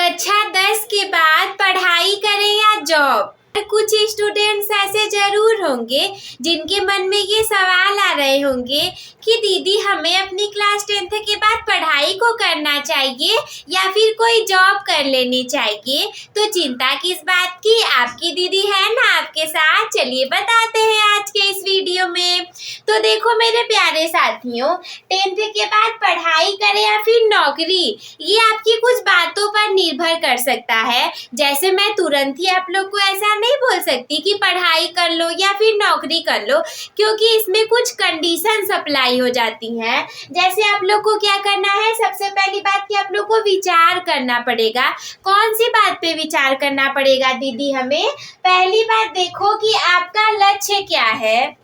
कक्षा 10 के बाद पढ़ाई करें या जॉब। कुछ स्टूडेंट्स ऐसे जरूर होंगे जिनके मन में ये सवाल आ रहे होंगे कि दीदी हमें अपनी क्लास 10th के बाद पढ़ाई को करना चाहिए या फिर कोई जॉब कर लेनी चाहिए। तो चिंता किस बात की, आपकी दीदी है ना आपके साथ। चलिए बताते हैं आज के इस वीडियो में। तो देखो मेरे प्यारे साथियों, 10th के बाद पढ़ाई करें या फिर नौकरी, ये आपकी कुछ बातों पर निर्भर कर सकता है। जैसे मैं तुरंत ही आप लोग को ऐसा नहीं बोल सकती कि पढ़ाई कर लो या फिर नौकरी कर लो, क्योंकि इसमें कुछ कंडीशंस अप्लाई हो जाती हैं। जैसे आप लोग को क्या करना है, सबसे पहली बात कि आप लोग को विचार करना पड़ेगा। कौन सी बात पे विचार करना पड़ेगा दीदी हमें? पहली बात देखो कि आपका लक्ष्य क्या है।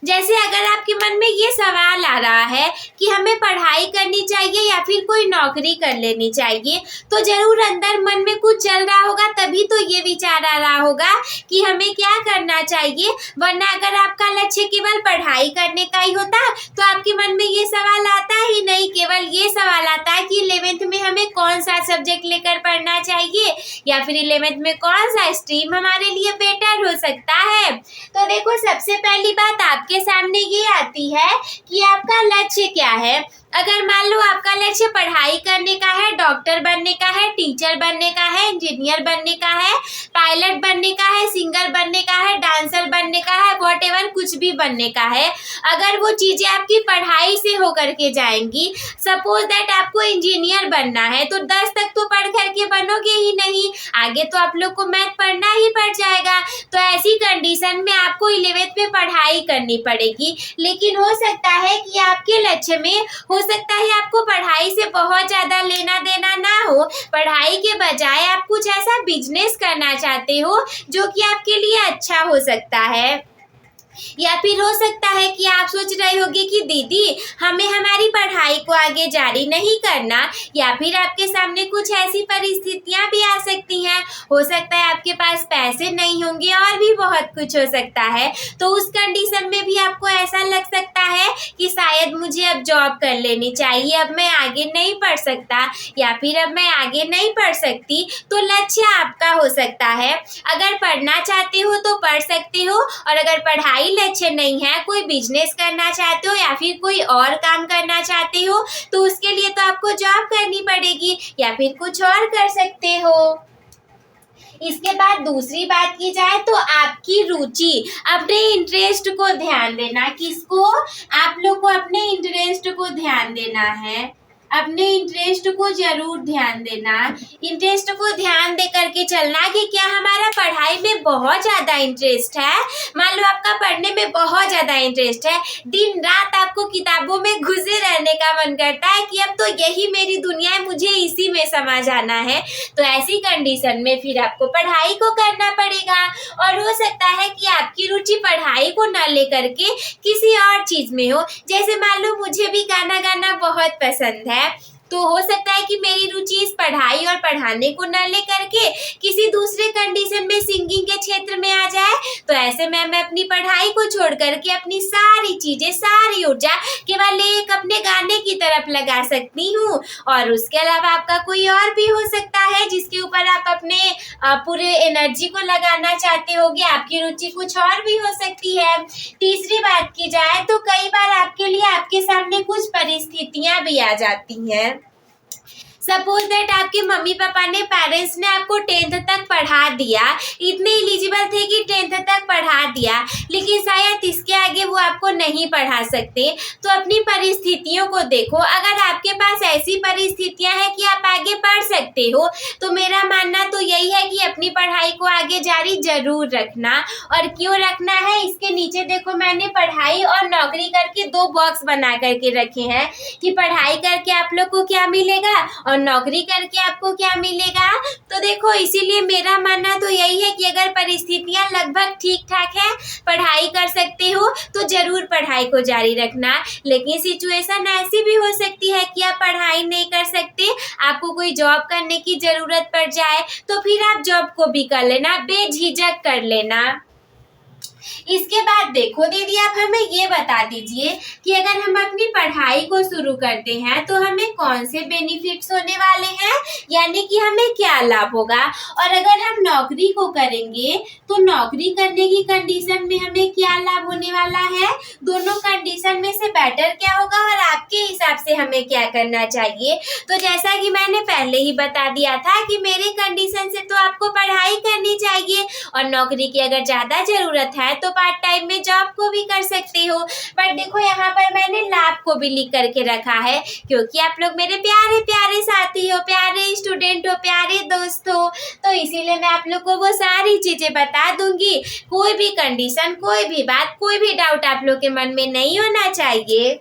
जैसे अगर आपके मन में ये सवाल आ रहा है कि हमें पढ़ाई करनी चाहिए या फिर कोई नौकरी कर लेनी चाहिए, तो जरूर अंदर मन में कुछ चल रहा होगा, तभी तो ये विचार आ रहा होगा कि हमें क्या करना चाहिए। वरना अगर आपका लक्ष्य केवल पढ़ाई करने का ही होता तो आपके मन में ये सवाल आता ही नहीं। केवल ये सवाल आता है कि 11th में हमें कौन सा सब्जेक्ट लेकर पढ़ना चाहिए या फिर 11th में कौन सा स्ट्रीम हमारे लिए बेटर हो सकता है। तो देखो सबसे पहली बात आपके सामने ये आती है कि आपका लक्ष्य क्या है। अगर मान लो आपका लक्ष्य पढ़ाई करने का है, डॉक्टर बनने का है, टीचर बनने का है, इंजीनियर बनने का है, पायलट बनने का है, सिंगर बनने का है, डांसर बनने का है, व्हाटएवर कुछ भी बनने का है, अगर वो चीजें आपकी पढ़ाई से होकर के जाएंगी, सपोज दैट आपको इंजीनियर बनना है तो 10 तक तो पढ़ करके बनोगे ही नहीं, आगे तो आप लोग को मैथ पढ़ना ही पड़ जाएगा। तो ऐसी कंडीशन में आपको 11th में पढ़ाई करनी पड़ेगी। लेकिन हो सकता है कि आपके लक्ष्य में हो सकता है आपको पढ़ाई से बहुत ज्यादा लेना देना ना हो, पढ़ाई के बजाय आप कुछ ऐसा बिजनेस करना चाहते हो जो कि आपके लिए अच्छा हो सकता है। या फिर हो सकता है कि आप सोच रहे होगे कि दीदी हमें हमारी पढ़ाई को आगे जारी नहीं करना, या फिर आपके सामने कुछ ऐसी परिस्थितियां भी आ सकती हैं। हो सकता है आपके पास पैसे नहीं होंगे और भी बहुत कुछ हो सकता है। तो उस कंडीशन में भी आपको ऐसा लग सकता है कि शायद मुझे अब जॉब कर लेनी चाहिए, अब मैं आगे नहीं पढ़ सकता या फिर अब मैं आगे नहीं पढ़ सकती। तो लक्ष्य आपका हो सकता है, अगर पढ़ना चाहते हो तो पढ़ सकते हो, और अगर पढ़ाई लक्ष्य नहीं है, कोई बिजनेस करना चाहते हो या फिर कोई और काम करना चाहते हो, तो उसके लिए तो आपको जॉब करनी पड़ेगी या फिर कुछ और कर सकते हो। इसके बाद दूसरी बात की जाए तो आपकी रुचि, अपने इंटरेस्ट को ध्यान देना। किसको? आप लोग को अपने इंटरेस्ट को ध्यान देना है, अपने इंटरेस्ट को जरूर ध्यान देना। इंटरेस्ट को ध्यान दे करके चलना कि क्या हमारा पढ़ाई में बहुत ज़्यादा इंटरेस्ट है। मान लो आपका पढ़ने में बहुत ज़्यादा इंटरेस्ट है, दिन रात आपको किताबों में घुसे रहने का मन करता है कि अब तो यही मेरी दुनिया है, मुझे इसी में समा जाना है। तो ऐसी कंडीशन में फिर आपको पढ़ाई को करना पड़ेगा। और हो सकता है कि आपकी रुचि पढ़ाई को न लेकर के किसी और चीज़ में हो। जैसे मान लो मुझे भी गाना गाना बहुत पसंद है, तो हो सकता है कि मेरी रुचि इस पढ़ाई और पढ़ाने को न लेकर के किसी दूसरे कंडीशन में सिंगिंग के क्षेत्र में आ जाए। तो ऐसे में मैं अपनी पढ़ाई को छोड़ करके अपनी सारी चीजें, सारी ऊर्जा केवल एक अपने गाने की तरफ लगा सकती हूँ। और उसके अलावा आपका कोई और भी हो सकता है जिसके ऊपर आप अपने पूरे एनर्जी को लगाना चाहते होगे, आपकी रुचि कुछ और भी हो सकती है। तीसरी बात की जाए तो कई बार आपके लिए आपके सामने कुछ परिस्थितियां भी आ जाती हैं। सपोज दैट आपके मम्मी पापा ने, पेरेंट्स ने आपको 10th तक पढ़ा दिया, इतने एलिजिबल थे कि 10th तक पढ़ा दिया, लेकिन शायद इसके आगे वो आपको नहीं पढ़ा सकते। तो अपनी परिस्थितियों को देखो। अगर आपके पास ऐसी परिस्थितियां हैं कि आप आगे पढ़ सकते हो, तो मेरा मानना तो यही है कि अपनी पढ़ाई को आगे जारी जरूर रखना। और क्यों रखना है, इसके नीचे देखो मैंने पढ़ाई और नौकरी करके 2 बॉक्स बना करके रखे हैं कि पढ़ाई करके आप लोग को क्या मिलेगा और नौकरी करके आपको क्या मिलेगा। तो देखो इसीलिए मेरा मानना तो यही है कि अगर परिस्थितियां लगभग ठीक ठाक है, पढ़ाई कर सकते हो, तो जरूर पढ़ाई को जारी रखना। लेकिन सिचुएशन ऐसी भी हो सकती है कि आप पढ़ाई नहीं कर सकते, आपको कोई जॉब करने की जरूरत पड़ जाए, तो फिर आप जॉब को भी कर लेना, बेझिझक कर लेना। इसके बाद देखो दीदी आप हमें ये बता दीजिए कि अगर हम अपनी पढ़ाई को शुरू करते हैं तो हमें कौन से बेनिफिट्स होने वाले हैं, या यानी कि हमें क्या लाभ होगा। और अगर हम नौकरी को करेंगे तो नौकरी करने की कंडीशन में हमें क्या लाभ होने वाला है, दोनों कंडीशन में से बेटर क्या होगा और आपके हिसाब से हमें क्या करना चाहिए। तो जैसा कि मैंने पहले ही बता दिया था कि मेरे कंडीशन से तो आपको पढ़ाई करनी चाहिए और नौकरी की अगर ज़्यादा ज़रूरत है तो पार्ट टाइम में जॉब को भी कर सकते हो। बट देखो यहाँ पर मैंने लाभ को भी लिख करके रखा है, क्योंकि आप लोग मेरे प्यारे प्यारे साथी हो, प्यारे स्टूडेंट हो, प्यारे दोस्त हो, तो इसीलिए मैं आप लोग को वो सारी चीज़ें बता दूंगी। कोई भी कंडीशन, कोई भी बात, कोई भी डाउट आप लोग के मन में नहीं होना चाहिए।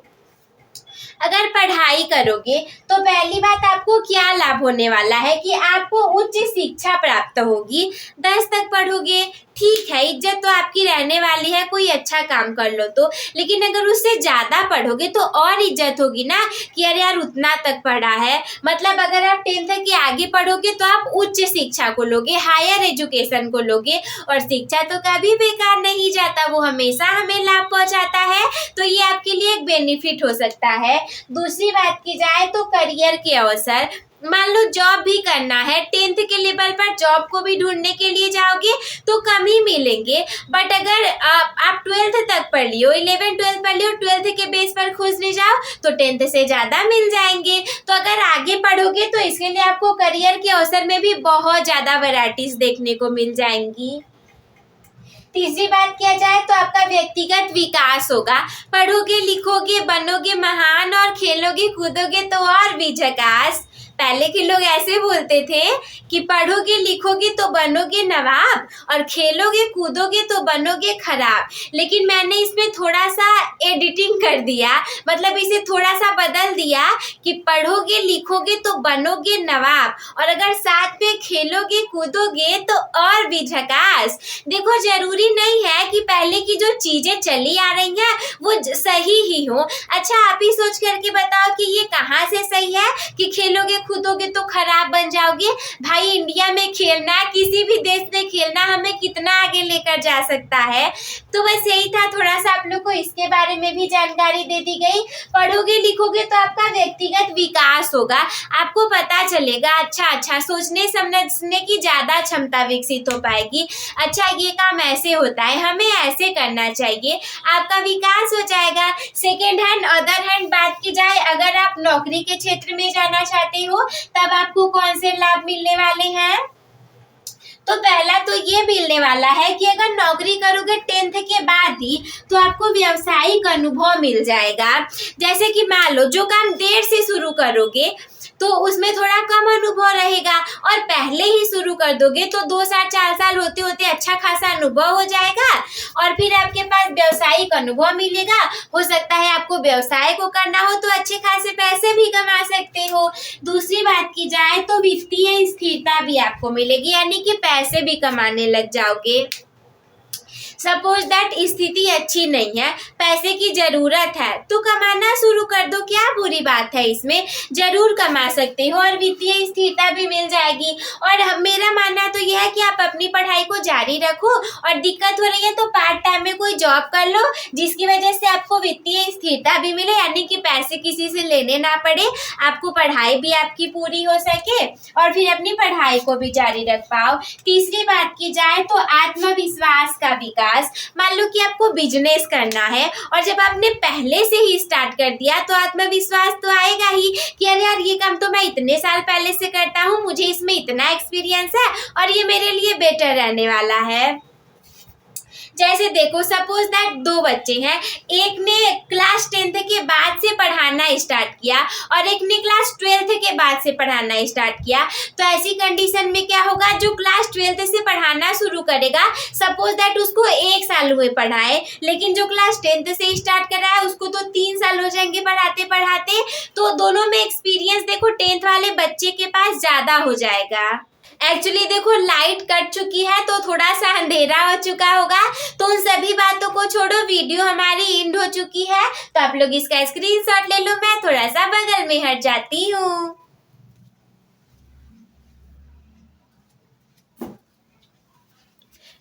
अगर पढ़ाई करोगे तो पहली बात आपको क्या लाभ होने वाला है कि आपको उच्च शिक्षा प्राप्त होगी। 10 तक पढ़ोगे ठीक है, इज्जत तो आपकी रहने वाली है, कोई अच्छा काम कर लो तो, लेकिन अगर उससे ज़्यादा पढ़ोगे तो और इज्जत होगी ना कि अरे यार उतना तक पढ़ा है। मतलब अगर आप 10 तक के आगे पढ़ोगे तो आप उच्च शिक्षा को लोगे, हायर एजुकेशन को लोगे, और शिक्षा तो कभी बेकार नहीं जाता, वो हमेशा हमें लाभ पहुंचाता है। तो ये आपके लिए एक बेनिफिट हो सकता है। दूसरी बात की जाए तो करियर के अवसर, मान लो जॉब भी करना है, 10th के लेवल पर जॉब को भी ढूंढने के लिए जाओगे तो कम ही मिलेंगे। बट अगर आप 12th तक पढ़ लियो, 11 12 पढ़ लियो, 12th के बेस पर खुश रह जाओ तो 10th से ज़्यादा मिल जाएंगे। तो अगर आगे पढ़ोगे तो इसके लिए आपको करियर के अवसर में भी बहुत ज़्यादा वैरायटीज देखने को मिल जाएंगी। तीसरी बात किया जाए तो आपका व्यक्तिगत विकास होगा। पढ़ोगे, लिखोगे, बनोगे महान और खेलोगे कूदोगे तो और भी झकास। पहले के लोग ऐसे बोलते थे कि पढ़ोगे लिखोगे तो बनोगे नवाब और खेलोगे कूदोगे तो बनोगे खराब, लेकिन मैंने इसमें थोड़ा सा एडिटिंग कर दिया, मतलब इसे थोड़ा सा बदल दिया कि पढ़ोगे लिखोगे तो बनोगे नवाब और अगर साथ में खेलोगे कूदोगे तो और भी झकास। देखो जरूरी नहीं है कि पहले की जो चीज़ें चली आ रही हैं वो सही ही हो। अच्छा आप ही सोच करके बताओ कि ये कहाँ से सही है कि खेलोगे कूदोगे तो खराब बन जाओगे। भाई इंडिया में खेलना, किसी भी देश में खेलना हमें कितना आगे लेकर जा सकता है। तो बस यही था, थोड़ा सा आप लोग को इसके बारे में भी जानकारी दे दी गई। पढ़ोगे लिखोगे तो आपका व्यक्तिगत विकास होगा, आपको पता चलेगा, अच्छा सोचने समझने की ज़्यादा क्षमता विकसित हो पाएगी। अच्छा ये काम ऐसे होता है, हमें ऐसे करना चाहिए, आपका विकास हो जाएगा। सेकेंड हैंड अदर हैंड बात की जाए, अगर आप नौकरी के क्षेत्र में जाना चाहते हो तब आपको कौन से लाभ मिलने वाले हैं। तो पहला तो ये मिलने वाला है कि अगर नौकरी करोगे 10th के बाद ही तो आपको व्यावसायिक अनुभव मिल जाएगा। जैसे कि मान लो जो काम देर से शुरू करोगे तो उसमें थोड़ा कम अनुभव रहेगा और पहले ही शुरू कर दोगे तो 2 साल 4 साल होते होते अच्छा खासा अनुभव हो जाएगा और फिर आपके पास व्यावसायिक अनुभव मिलेगा। हो सकता है आपको व्यवसाय को करना हो तो अच्छे खासे पैसे भी कमा सकते हो। दूसरी बात की जाए तो वित्तीय स्थिरता भी आपको मिलेगी, यानी कि पैसे भी कमाने लग जाओगे। सपोज दैट स्थिति अच्छी नहीं है, पैसे की जरूरत है तो कमाना शुरू कर दो, क्या बुरी बात है इसमें, जरूर कमा सकते हो और वित्तीय स्थिरता भी मिल जाएगी। और मेरा मानना तो यह है कि आप अपनी पढ़ाई को जारी रखो और दिक्कत हो रही है तो पार्ट टाइम में कोई जॉब कर लो जिसकी वजह से आपको वित्तीय स्थिरता भी मिले, यानी कि पैसे किसी से लेने ना पड़े, आपको पढ़ाई भी आपकी पूरी हो सके और फिर अपनी पढ़ाई को भी जारी रख पाओ। तीसरी बात की जाए तो आत्मविश्वास का विकास। मान लो कि आपको बिजनेस करना है और जब आपने पहले से ही स्टार्ट कर दिया तो आत्मविश्वास तो आएगा ही कि अरे यार ये काम तो मैं इतने साल पहले से करता हूँ, मुझे इसमें इतना एक्सपीरियंस है और ये मेरे लिए बेटर रहने वाला है। जैसे देखो सपोज दैट 2 बच्चे हैं, एक ने क्लास 10th के बाद से पढ़ाना स्टार्ट किया और एक ने क्लास 12th के बाद से पढ़ाना स्टार्ट किया। तो ऐसी कंडीशन में क्या होगा, जो क्लास 12th से पढ़ाना शुरू करेगा सपोज दैट उसको 1 साल हुए पढ़ाए, लेकिन जो क्लास 10th से स्टार्ट कर रहा है उसको तो 3 साल हो जाएंगे पढ़ाते पढ़ाते। तो दोनों में एक्सपीरियंस देखो 10th वाले बच्चे के पास ज़्यादा हो जाएगा। एक्चुअली देखो लाइट कट चुकी है तो थोड़ा सा अंधेरा हो चुका होगा, तो उन सभी बातों को छोड़ो, वीडियो हमारी एंड हो चुकी है तो आप लोग इसका स्क्रीनशॉट ले लो। मैं थोड़ा सा बगल में हट जाती हूँ।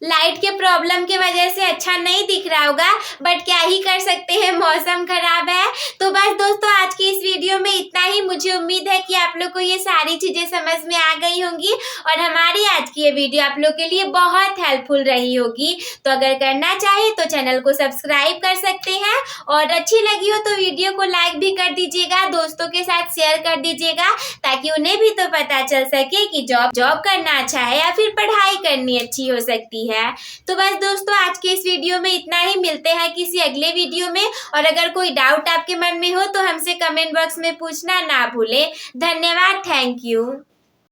लाइट के प्रॉब्लम की वजह से अच्छा नहीं दिख रहा होगा, बट क्या ही कर सकते हैं, मौसम खराब है। तो बस दोस्तों आज की इस वीडियो में इतना ही। मुझे उम्मीद है कि आप लोग को ये सारी चीजें समझ में आ गई होंगी और हमारी आज की ये वीडियो आप लोग के लिए बहुत हेल्पफुल रही होगी। तो अगर करना चाहे तो चैनल को सब्सक्राइब कर सकते हैं और अच्छी लगी हो तो वीडियो को लाइक भी कर दीजिएगा, दोस्तों के साथ शेयर कर दीजिएगा, ताकि उन्हें भी तो पता चल सके कि जॉब करना अच्छा है या फिर पढ़ाई करनी अच्छी हो सकती है। तो बस दोस्तों आज के इस वीडियो में इतना ही। मिलते हैं किसी अगले वीडियो में और अगर कोई डाउट आपके मन में हो तो हमसे कमेंट बॉक्स में पूछना ना भूलें। धन्यवाद, थैंक यू।